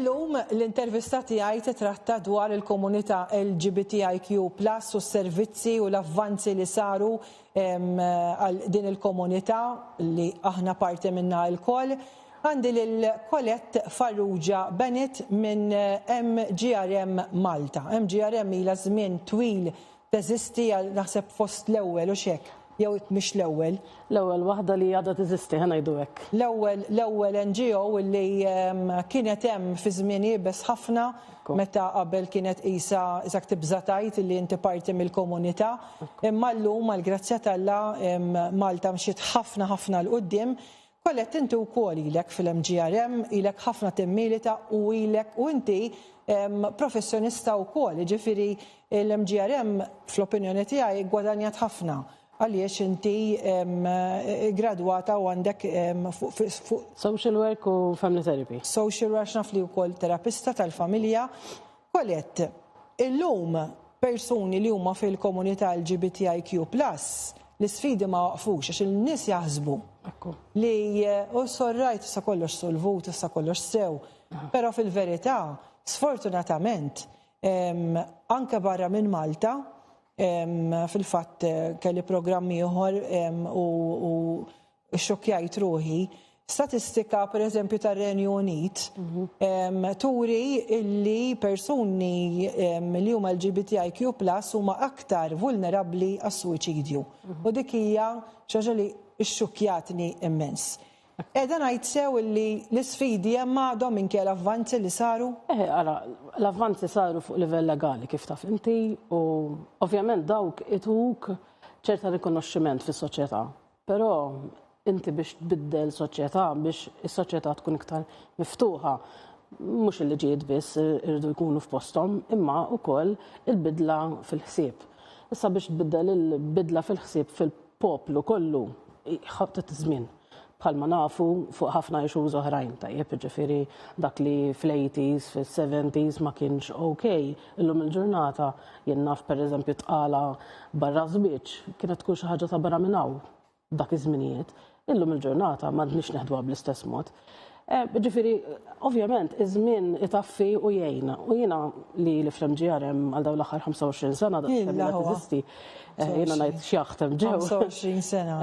Illum l-intervista tiegħi titratta dwar il-komunità LGBTIQ+ u s-servizzi u l-avvanzi li saru għal din il-komunità li aħna parti minna l-koll. Għandi l-Colette Farrugia Bennett minn MGRM Malta. MGRM ilha żmien twil teżisti għal naħseb fost l-ewwel u xek. Jew mhix l-ewwel. L-ewwel waħda li għadha teżisti ħanajdu hekk. L-ewwel NGO li kienet hemm fi żmien ibes ħafna meta qabel kienet qisha iżak tibżatajt li inti parti mill-komunità. Imma llum mal-grazzja t'Alla Malta mxiet ħafna l qudiem. Colette inti wkoll ilek fil-MGRM, ilek ħafna timmilita u ilek u inti professjonista wkoll, ġifieri l-MGRM fl-opinjoni tiegħi gwadanjat ħafna. Għaliex inti gradwata u għandek fuq Social work u family therapy. Social work naf li wkoll terapista tal-familja. Colette, illum persuni li huma fil-komunità LGBTIQ+, l-isfidi ma waqfux għax il-nies jaħsbu li u sorrajt issa kollox solvut, issa kollox sew. Però fil-verità, sfortunatament, anke barra minn Malta, fil-fatt kelli programmi ieħor u xokjajt ruħi. Statistika pereżempju tar-Renju Unit turi illi persuni li huma LGBTIQ+ huma aktar vulnerabbli għas-suwiċidju. U dik hija xi ħaġa li xxukkjatni immens. Edha ngħid sew li l-isfidi hemm għadhom minkejja l-avvanzi li saru? L-avvanzi saru fuq livell legali kif taf inti u ovvjament dawk ituk ċerta rikonoxximent fis-soċjetà. Però inti biex tbiddel soċjetà, biex is-soċjetà tkun iktar miftuħa, mhux il-liġijiet biss irridu jkunu f'posthom, imma wkoll il-bidla fil-ħsieb. Issa biex tbiddel il-bidla fil-ħsieb fil-poplu kollu ħabtet żmien. Bħalma nafu fuq ħafna issues oħrajn, tajjeb, ġifieri dak li fl-80s, fil-70s ma kienx okej. Illum il-ġurnata jien naf pereżempju tqala barra żwieġ kienet tkun xi ħaġa ta' barra minn hawn dak iż-żminijiet. Illum il-ġurnata m'għandniex neħduha bl-istess mod. Ġifieri, ovvjament, iż-żmien itaffi u jgħinna. U jiena li fl-MGRM għal dawn l-aħħar 25 sena teżisti, jiena ngħid x'jaħdem ġew. 25 sena.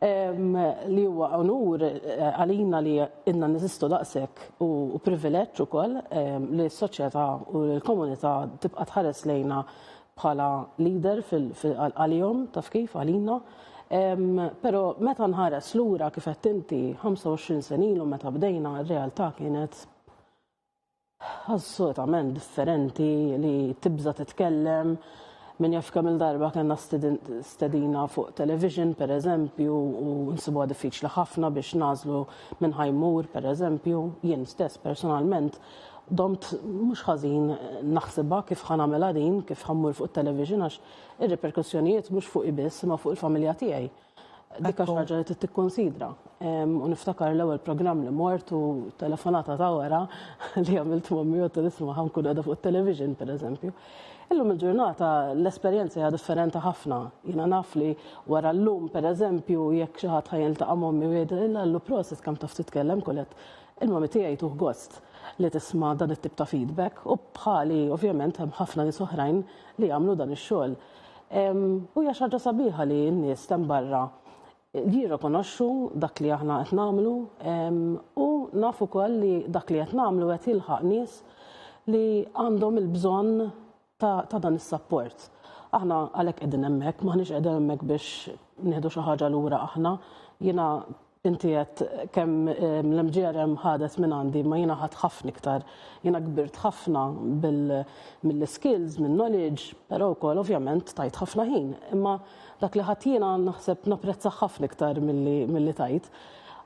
Li huwa onur għalina li inna niżistu daqshekk u privileġġ ukoll li s-soċjetà u l-komunità tibqa' tħares lejna bħala leader għalihom taf kif għalina. Però meta nħares lura kif qed inti 25 sen ilu meta bdejna r-realtà kienet assolutament differenti li tibża titkellem. Min jaf kemm il-darba kellna stedina fuq television pereżempju u nsibuha diffiċli ħafna biex nażlu minn ħajmur pereżempju. Jien stess personalment domt mhux ħażin naħsibha kif ħanagħmilha din, kif ħammur fuq television għax ir-reperkussjonijiet mhux fuq ibiss imma fuq il-familja tiegħi. Dik xi ħaġa li tikkonsidra. U niftakar l-ewwel programm li mort u telefonata ta' wara li għamilt mommi u tisma' ħankun qiegħda fuq television pereżempju. Illum il-ġurnata l-esperjenza hija differenti ħafna. Jiena naf li wara llum pereżempju jekk xi ħadd ħajiltaqa' mommi u jgħidha illu proset kemm taf titkellem Colette. Il-mommi tiegħi tuħ gost li tisma' dan it-tip ta' feedback u bħali ovvjament hemm ħafna nies oħrajn li jagħmlu dan ix-xogħol. U hija xi ħaġa sabiħa li n-nies hemm barra jirrikonoxxu dak li aħna qed nagħmlu u nafu wkoll li dak li qed nagħmlu qed jilħaq nies li għandhom il-bżonn ta' dan is-support. Aħna għalhekk qegħdin hemmhekk, m'aħniex qegħdin hemmhekk biex nieħdu xi ħaġa lura aħna. Jiena inti qed kemm l-MGRM ħadet minn għandi ma jiena ħadd ħafna iktar. Jiena kbirt ħafna mill-skills, min-knowledge, però wkoll ovvjament tajt ħafna ħin. Imma dak li ħadd jiena naħseb napprezza ħafna iktar milli tajt.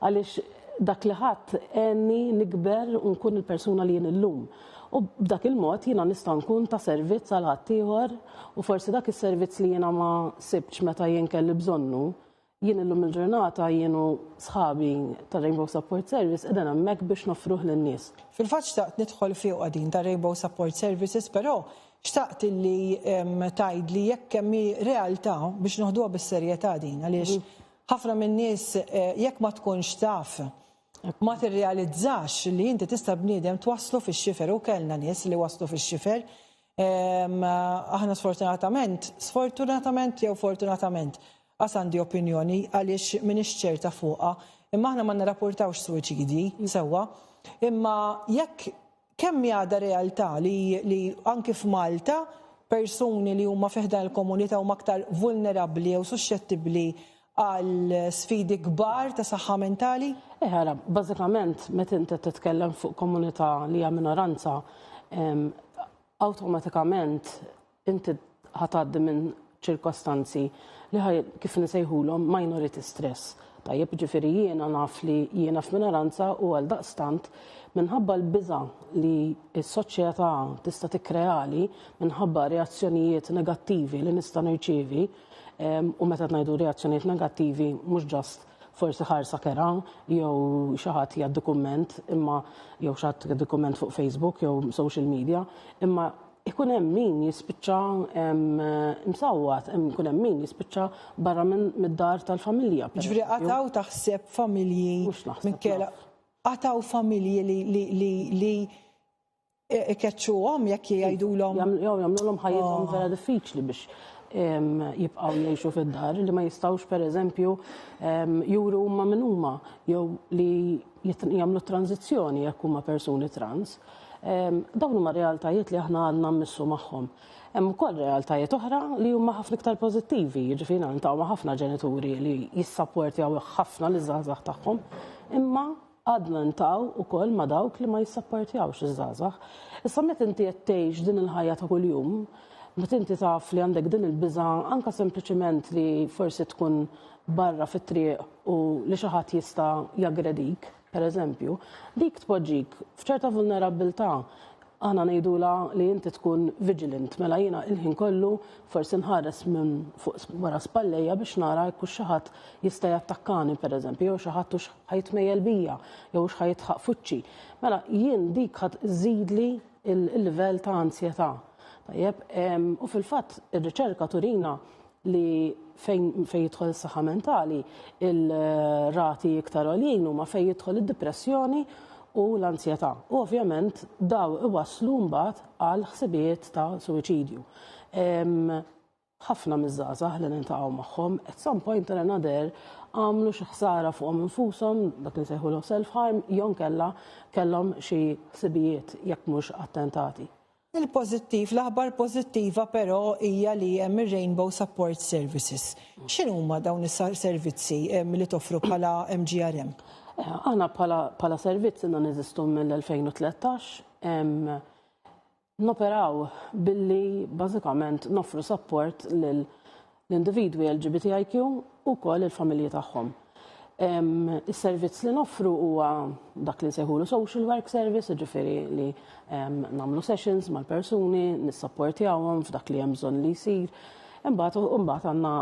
Għaliex dak li ħadd għenni nikber u nkun il-persuna li jien illum. U b'dak il-mod jiena nista' nkun ta' servizz għal ħadd ieħor u forsi dak is-servizz li jiena ma sibtx meta jien kelli bżonnu. Jien illum il-ġurnata jienu sħabi ta' Rainbow Support Service qegħdin hemmhekk biex nofruh lin-nies. Fil-fatt xtaqt nidħol fih qegħdin ta' Rainbow Support Services, però xtaqt li tgħid li jekk hemm realtà biex noħduha bis-serjetà din għaliex ħafna min-nies jekk ma tkunx taf ma tirrealizzax li inti tista' bniedem twasslu fix-xifer u kellna nies li waslu fix-xifer. Aħna sfortunatament jew fortunatament għas għandi opinjoni għaliex m'iniex ċerta fuqha, imma aħna ma nirrapportawx suwiċidi sewwa, imma jekk kemm għadha realtà li anki f'Malta persuni li huma fiħdan il-komunità huma aktar vulnerabbli jew suscettibbli għal sfidi kbar ta' saħħa mentali? Ħara, bażikament meta inti titkellem fuq komunità li hija minoranza, awtomatikament inti ħatgħaddi minn ċirkostanzi li kif nisejħulhom minority stress. Tajjeb, ġifieri jiena naf li jiena f'minoranza u għal daqstant minħabba l-biża li s-soċjetà tista' tikkreali minħabba reazzjonijiet negattivi li nista' nirċievi, u meta ngħidu reazzjonijiet negattivi mhux ġast forsi ħarsa kera jew xi ħadd jgħid dokument imma jew xi ħadd dokument fuq Facebook jew social media, imma ikun hemm min jispiċċa msawwat, ikun hemm min jispiċċa barra mid-dar tal-familja. Ġifieri qataw taħseb familji minkela qataw familji li ikeċċuhom jekk jgħidulhom jew jagħmluhom ħajjithom vera diffiċli biex jibqgħu jgħixu fid-dar li ma jistgħux pereżempju juru huma min huma jew li jagħmlu tranzizzjoni jekk huma persuni trans. Dawn huma realtajiet li aħna għandna mmissu magħhom. Hemm ukoll realtajiet oħra li huma ħafna iktar pożittivi, jiġifieri niltaqgħu ma' ħafna ġenituri li jissapportjaw ħafna liż-żgħażagħ tagħhom, imma għadna niltaqgħu ukoll ma' dawk li ma jissapportjawx iż-żgħażagħ. Issa meta inti qed tgħix din il-ħajja ta' kuljum, meta inti taf li għandek din il-biża' anke sempliċement li forsi tkun barra fit-triq u li xi ħadd jista' jagredik, pereżempju, dik tpoġġik f'ċerta vulnerabilità. Aħna ngħidula li inti tkun vigilant, mela jiena il-ħin kollu forsi nħares minn fuq wara spallejja biex nara jekk xi ħadd jista' jattakkani pereżempju, jew xi ħadd hux ħajtmejjel bija, jew hux ħajtħaq fuċċi. Mela jien dik ħadd iżidli il-livell ta' ansjetà. Tajjeb, u fil-fatt ir-riċerka turina li fejn jidħol is-saħħa mentali il-rati iktar għoljin huma fejn jidħol id-depressjoni u l-ansjetà. U ovvjament daw iwasslu mbagħad għal ħsibiet ta' suwiċidju. Ħafna miż-żgħażagħ li niltaqgħu magħhom at some point or another għamlu xi ħsara fuqhom infushom, dak li nsejħulu self-harm, jew kellhom xi ħsibijiet jekk mhux attentati. Il-pożittiv, l-aħbar pożittiva però hija li hemm ir-Rainbow Support Services. X'inhu huma dawn is-servizzi li toffru bħala MGRM? Aħna bħala servizz inna neżistu mill-2013, noperaw billi bażikament noffru support lill-individwi LGBTIQ u wkoll il-familji tagħhom. Is-servizz li noffru huwa dak li nsejħulu social work service, ġifieri li nagħmlu sessions mal-persuni, nissapportjawhom f'dak li hemm bżonn li jsir. Imbagħad għandna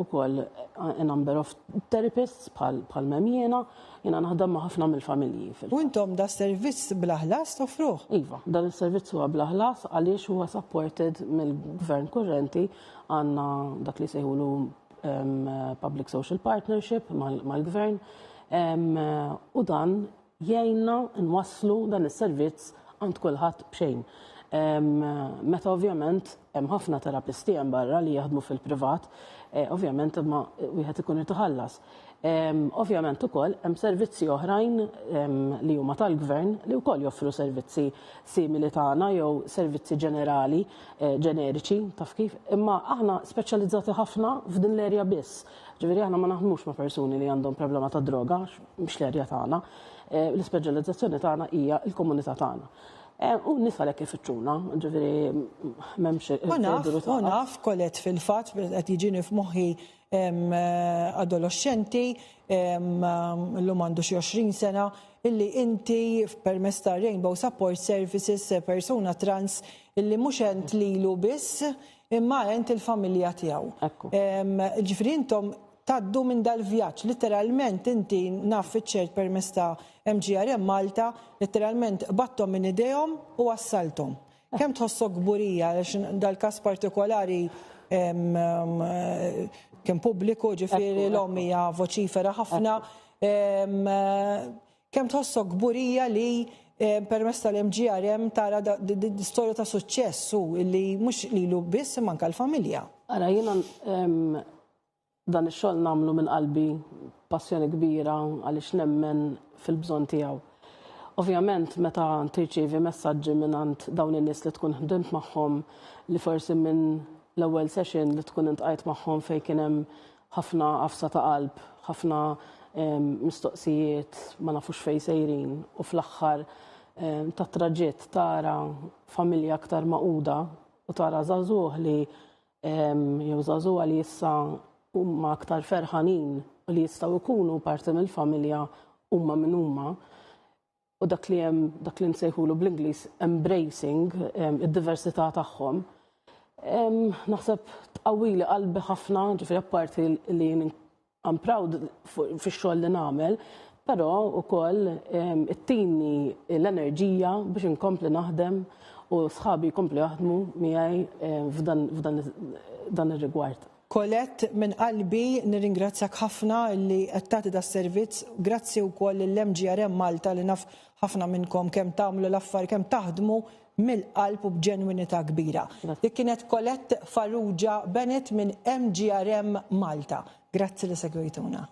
wkoll a number of therapists bħal jiena naħdem ma' ħafna mill-familji. U intom da servizz bl-aħlas toffruh? Iva, dan is-servizz huwa bl-aħlas għaliex huwa supported mill-gvern kurrenti, għandna dak li sejħulu Public Social Partnership mal-gvern, u dan jgħinna nwasslu dan is-servizz għand kulħadd b'xejn. Meta ovvjament hemm ħafna terapisti hemm barra li jaħdmu fil-privat, ovvjament imma wieħed ikun irtiħallas. Ovvjament ukoll hemm servizzi oħrajn li huma tal-gvern li wkoll joffru servizzi simili tagħna jew servizzi ġenerali, ġeneriċi taf kif, imma aħna speċjalizzati ħafna f'din l-erja biss. Ġifieri aħna ma naħdmux ma' persuni li għandhom problema ta' droga, mhux l-erja tagħna. L-ispeċjalizzazzjoni tagħna hija l-komunità tagħna. U nisa lek ifittxuna, ġifieri m'hemmx. U naf kollet fil-fatt qed jiġini f'moħħi adolescenti l-lum għandu xi 20 sena illi inti permezz ta' Rainbow Support Services persuna trans illi mhux ent lilu biss imma ent il-familja tiegħu. Ġifieri intom tgħaddu minn dal-vjaġġ, letteralment inti naf fiċ-ċert permezz ta' MGRM Malta, letteralment battom minn idejhom u wassaltom. Kemm tħossok gburija għax dal-każ partikolari kien pubbliku, ġifieri l-om hija voċifera ħafna. Kemm tħossok gburija li permezz tal-MGRM tara storja ta' suċċessu li mhux lilu biss manka l-familja. Ara jiena dan ix-xogħol nagħmlu minn qalbi, passjoni kbira għaliex nemmen fil-bżonn tiegħu. Ovvjament meta tirċievi messaġġi minn għand dawn in-nies li tkun ħdimt magħhom li forsi minn l-ewwel session li tkun intqajt magħhom fejn kien hemm ħafna qafsa ta' qalb, ħafna mistoqsijiet ma nafux fejn sejrin u fl-aħħar ta' traġitt tara familja aktar maquda u tara żagħżugħ li jew żagħżugħa li issa huma aktar ferħanin u li jistgħu jkunu parti mill-familja huma minn huma. U dak li nsejħulu bl-Ingliż embracing id-diversità tagħhom. Naħseb tqawwili qalbi ħafna, ġifieri apparti li I'm proud fix-xogħol li nagħmel, però wkoll ittini l-enerġija biex inkompli naħdem u sħabi jkomplu jaħdmu miegħi f'dan ir-rigward. Colette, minn qalbi nirringrazzjak ħafna li qed tagħti das-servizz, grazzi wkoll lill-MGRM Malta li naf ħafna minnkom kemm tagħmlu l-affarijiet kemm taħdmu mill-qalb u b'ġenwinità kbira. Dik kienet Colette Farrugia Bennett minn MGRM Malta. Grazzi li segwejtuna.